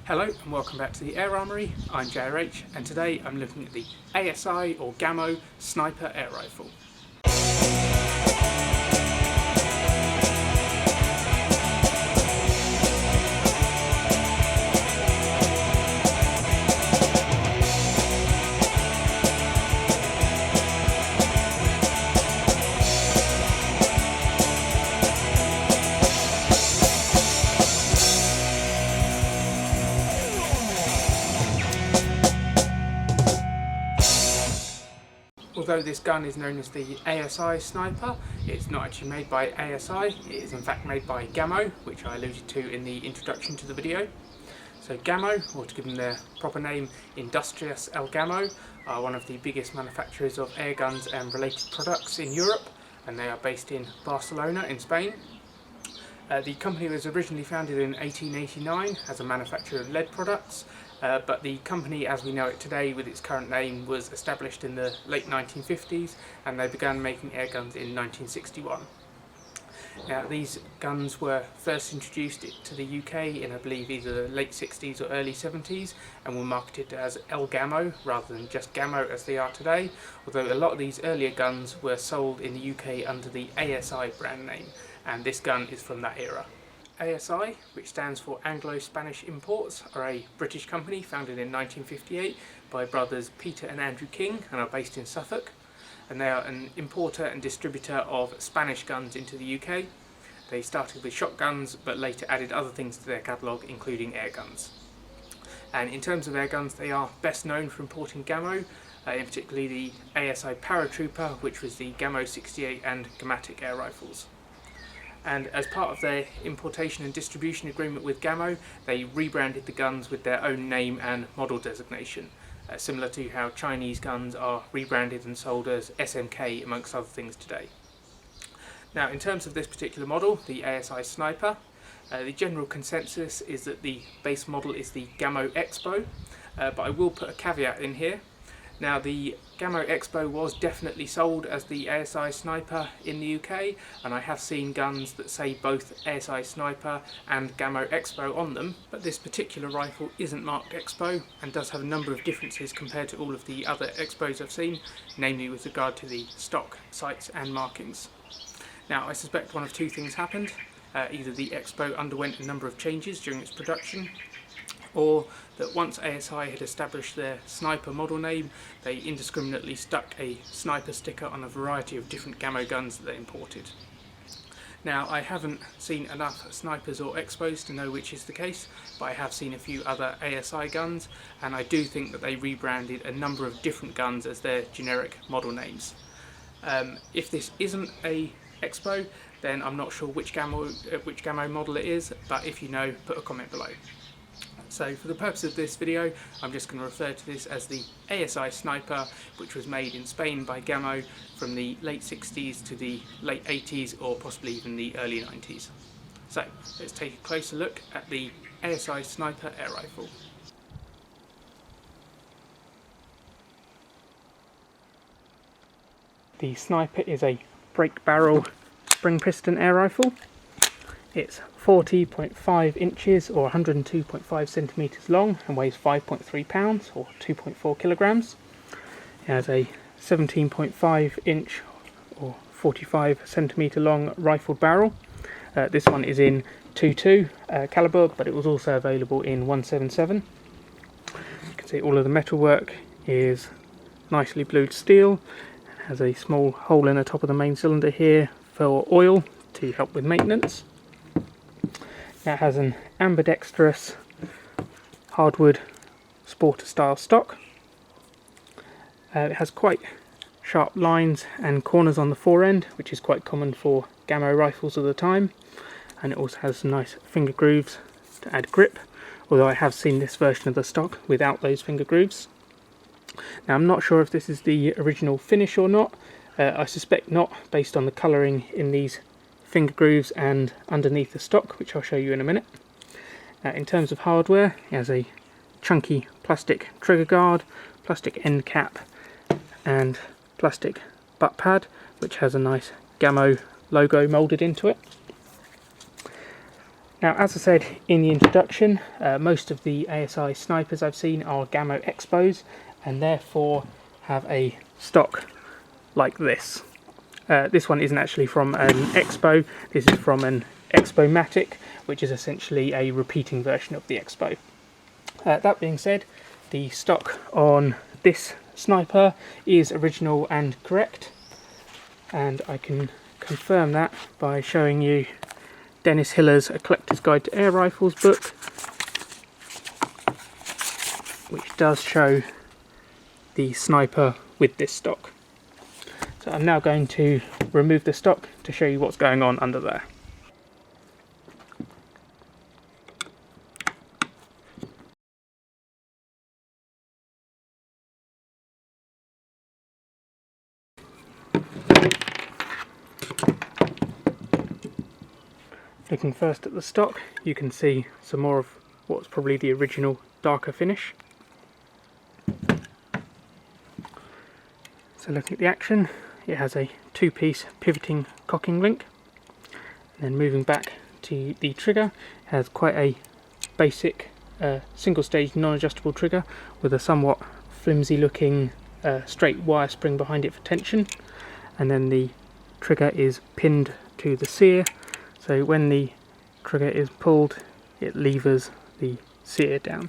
Hello and welcome back to the Air Armoury. I'm JRH and today I'm looking at the ASI or Gamo Sniper air rifle. Although this gun is known as the ASI Sniper, it's not actually made by ASI, it is in fact made by Gamo, which I alluded to in the introduction to the video. So Gamo, or to give them their proper name, Industrias el-gamo, are one of the biggest manufacturers of air guns and related products in Europe, and they are based in Barcelona in Spain. The company was originally founded in 1889 as a manufacturer of lead products, but the company as we know it today with its current name was established in the late 1950s, and they began making air guns in 1961. Now these guns were first introduced to the UK in I believe either the late 60s or early 70s, and were marketed as el-gamo rather than just Gamo as they are today, although a lot of these earlier guns were sold in the UK under the ASI brand name, and this gun is from that era. ASI, which stands for Anglo-Spanish Imports, are a British company founded in 1958 by brothers Peter and Andrew King and are based in Suffolk, and they are an importer and distributor of Spanish guns into the UK. They started with shotguns but later added other things to their catalogue, including air guns. And in terms of air guns, they are best known for importing Gamo, in particular the ASI Paratrooper, which was the Gamo 68 and Gamatic air rifles. And as part of their importation and distribution agreement with Gamo, they rebranded the guns with their own name and model designation, similar to how Chinese guns are rebranded and sold as SMK amongst other things today. Now in terms of this particular model, the ASI Sniper, the general consensus is that the base model is the Gamo Expo, but I will put a caveat in here. Now the Gamo Expo was definitely sold as the ASI Sniper in the UK, and I have seen guns that say both ASI Sniper and Gamo Expo on them, but this particular rifle isn't marked Expo and does have a number of differences compared to all of the other Expos I've seen, namely with regard to the stock sights and markings. Now I suspect one of two things happened. Either the Expo underwent a number of changes during its production, or that once ASI had established their Sniper model name, they indiscriminately stuck a Sniper sticker on a variety of different Gamo guns that they imported. Now I haven't seen enough Snipers or Expos to know which is the case, but I have seen a few other ASI guns, and I do think that they rebranded a number of different guns as their generic model names. If this isn't a Expo, then I'm not sure which Gamo model it is, but if you know, put a comment below. So for the purpose of this video, I'm just going to refer to this as the ASI Sniper, which was made in Spain by Gamo from the late 60s to the late 80s, or possibly even the early 90s. So let's take a closer look at the ASI Sniper air rifle. The Sniper is a break barrel spring piston air rifle. It's 40.5 inches or 102.5 centimetres long and weighs 5.3 pounds or 2.4 kilograms. It has a 17.5 inch or 45 centimetre long rifled barrel. This one is in 22 calibre, but it was also available in 177. You can see all of the metalwork is nicely blued steel. It has a small hole in the top of the main cylinder here for oil to help with maintenance. It has an ambidextrous hardwood sporter style stock. It has quite sharp lines and corners on the fore end, which is quite common for Gamo rifles of the time, and it also has some nice finger grooves to add grip, although I have seen this version of the stock without those finger grooves. Now I'm not sure if this is the original finish or not. I suspect not, based on the colouring in these finger grooves and underneath the stock, which I'll show you in a minute. In terms of hardware, it has a chunky plastic trigger guard, plastic end cap and plastic butt pad, which has a nice Gamo logo moulded into it. Now, as I said in the introduction, most of the ASI snipers I've seen are Gamo Expos and therefore have a stock like this. This one isn't actually from an Expo, this is from an Expo-matic, which is essentially a repeating version of the Expo. That being said, the stock on this sniper is original and correct, and I can confirm that by showing you Dennis Hiller's A Collector's Guide to Air Rifles book, which does show the sniper with this stock. So I'm now going to remove the stock to show you what's going on under there. Looking first at the stock, you can see some more of what's probably the original darker finish. So looking at the action, it has a two-piece pivoting cocking link. And then moving back to the trigger, it has quite a basic single-stage non-adjustable trigger with a somewhat flimsy looking straight wire spring behind it for tension. And then the trigger is pinned to the sear. So when the trigger is pulled, it levers the sear down.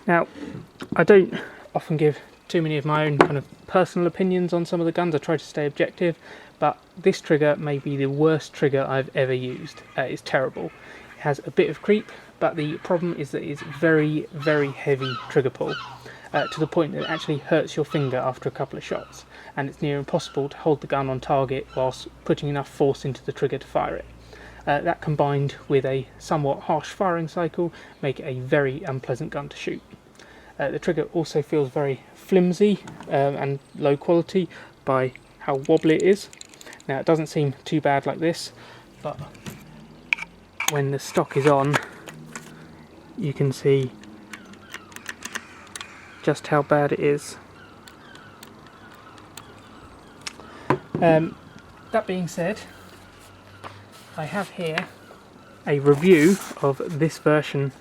Now, I don't often give too many of my own kind of personal opinions on some of the guns. I try to stay objective, but this trigger may be the worst trigger I've ever used. It's terrible. It has a bit of creep, but the problem is that it's very, very heavy trigger pull, to the point that it actually hurts your finger after a couple of shots, and it's near impossible to hold the gun on target whilst putting enough force into the trigger to fire it. That combined with a somewhat harsh firing cycle make it a very unpleasant gun to shoot. The trigger also feels very flimsy and low quality by how wobbly it is. Now, it doesn't seem too bad like this, but when the stock is on, you can see just how bad it is. That being said, I have here a review of this version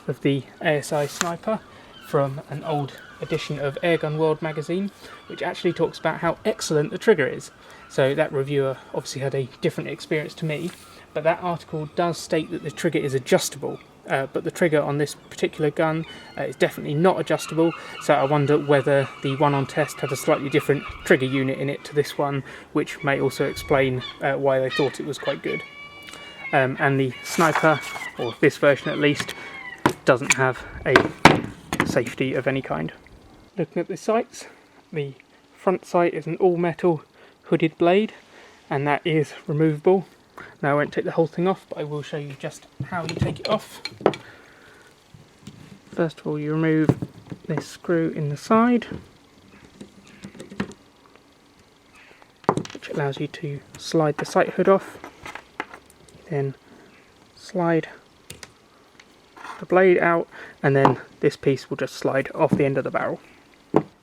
of the ASI Sniper from an old edition of Airgun World magazine, which actually talks about how excellent the trigger is. So that reviewer obviously had a different experience to me, but that article does state that the trigger is adjustable. But the trigger on this particular gun is definitely not adjustable, so I wonder whether the one on test had a slightly different trigger unit in it to this one, which may also explain why they thought it was quite good. And the Sniper, or this version at least, doesn't have a safety of any kind. Looking at the sights, the front sight is an all-metal hooded blade, and that is removable. Now, I won't take the whole thing off, but I will show you just how you take it off. First of all, you remove this screw in the side, which allows you to slide the sight hood off. Then slide the blade out, and then this piece will just slide off the end of the barrel.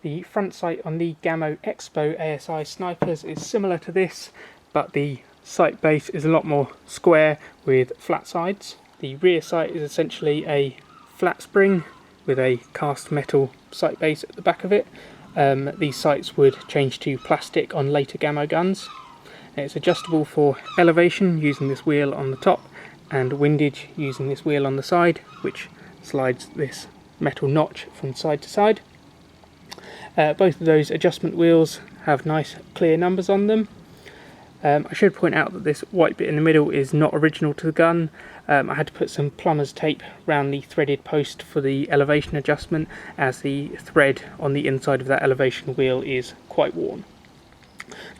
The front sight on the Gamo Expo ASI Snipers is similar to this, but the sight base is a lot more square with flat sides. The rear sight is essentially a flat spring with a cast metal sight base at the back of it. These sights would change to plastic on later Gamo guns. It's adjustable for elevation using this wheel on the top, and windage using this wheel on the side, which slides this metal notch from side to side. Both of those adjustment wheels have nice clear numbers on them. I should point out that this white bit in the middle is not original to the gun. I had to put some plumber's tape around the threaded post for the elevation adjustment, as the thread on the inside of that elevation wheel is quite worn.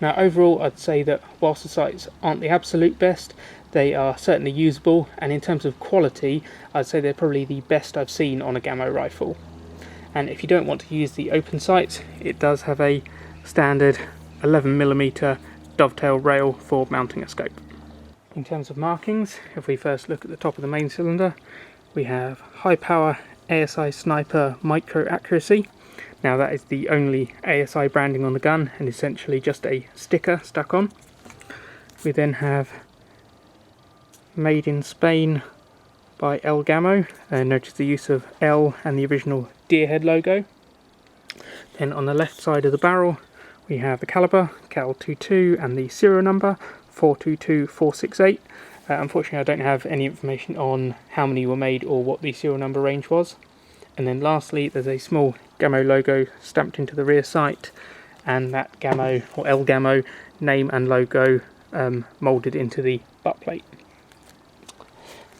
Now, overall, I'd say that whilst the sights aren't the absolute best, they are certainly usable, and in terms of quality, I'd say they're probably the best I've seen on a Gamo rifle. And if you don't want to use the open sights, it does have a standard 11mm dovetail rail for mounting a scope. In terms of markings, if we first look at the top of the main cylinder, we have high power ASI Sniper micro accuracy. Now, that is the only ASI branding on the gun, and essentially just a sticker stuck on. We then have made in Spain by el-gamo. Notice the use of L and the original deer head logo. Then on the left side of the barrel we have the caliber, Cal 22, and the serial number 422468. Unfortunately I don't have any information on how many were made or what the serial number range was. And then lastly there's a small gamo logo stamped into the rear sight, and that gamo or el-gamo name and logo moulded into the butt plate.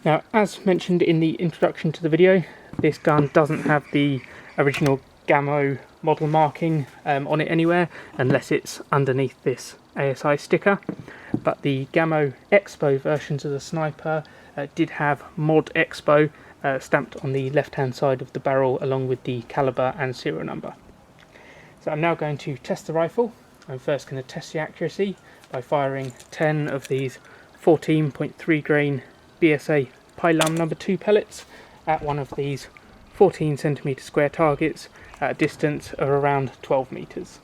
Now, as mentioned in the introduction to the video, this gun doesn't have the original gamo model marking on it anywhere, unless it's underneath this ASI sticker. But the Gamo Expo versions of the Sniper did have Mod Expo stamped on the left hand side of the barrel, along with the caliber and serial number. So I'm now going to test the rifle. I'm first going to test the accuracy by firing 10 of these 14.3 grain BSA Pylum No. 2 pellets at one of these 14 centimetre square targets at a distance of around 12 metres.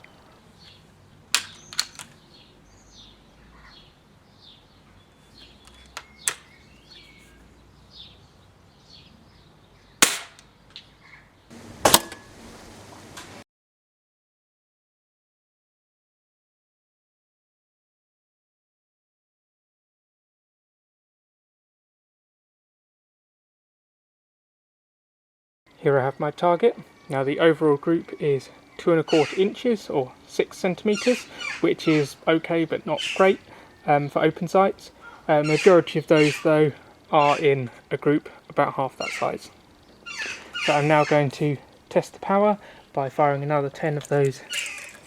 Here I have my target. Now the overall group is 2¼ inches or 6 centimetres, which is okay but not great for open sights. Majority of those though are in a group about half that size. So I'm now going to test the power by firing another 10 of those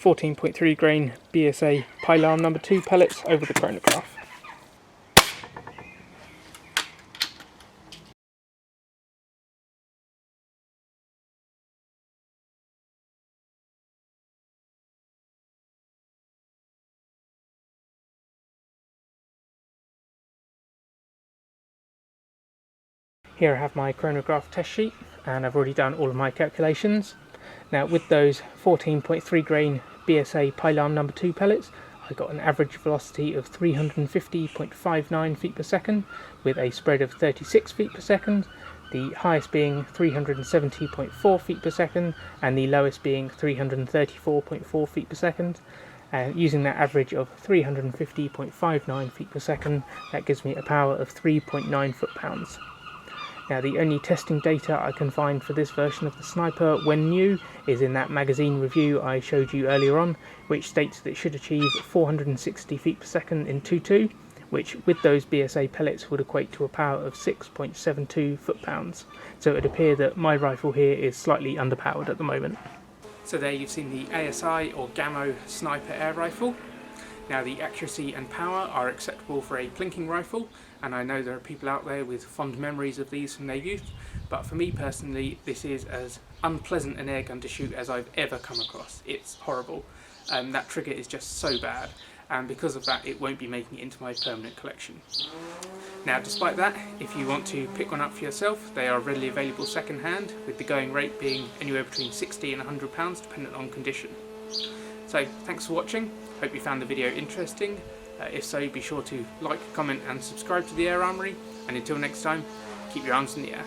14.3 grain BSA Pylum No. 2 pellets over the chronograph. Here I have my chronograph test sheet, and I've already done all of my calculations. Now with those 14.3 grain BSA Pylum No. 2 pellets, I got an average velocity of 350.59 feet per second with a spread of 36 feet per second, the highest being 370.4 feet per second and the lowest being 334.4 feet per second. And using that average of 350.59 feet per second, that gives me a power of 3.9 foot-pounds. Now the only testing data I can find for this version of the Sniper when new is in that magazine review I showed you earlier on, which states that it should achieve 460 feet per second in 2.2, which with those BSA pellets would equate to a power of 6.72 foot-pounds. So it would appear that my rifle here is slightly underpowered at the moment. So there you've seen the ASI or Gamo Sniper air rifle. Now the accuracy and power are acceptable for a plinking rifle, and I know there are people out there with fond memories of these from their youth, but for me personally this is as unpleasant an airgun to shoot as I've ever come across. It's horrible. That trigger is just so bad, and because of that it won't be making it into my permanent collection. Now despite that, if you want to pick one up for yourself, they are readily available second hand, with the going rate being anywhere between £60 and £100 dependent on condition. So thanks for watching, hope you found the video interesting. If so, be sure to like, comment and subscribe to the Air Armoury, and until next time, keep your arms in the air.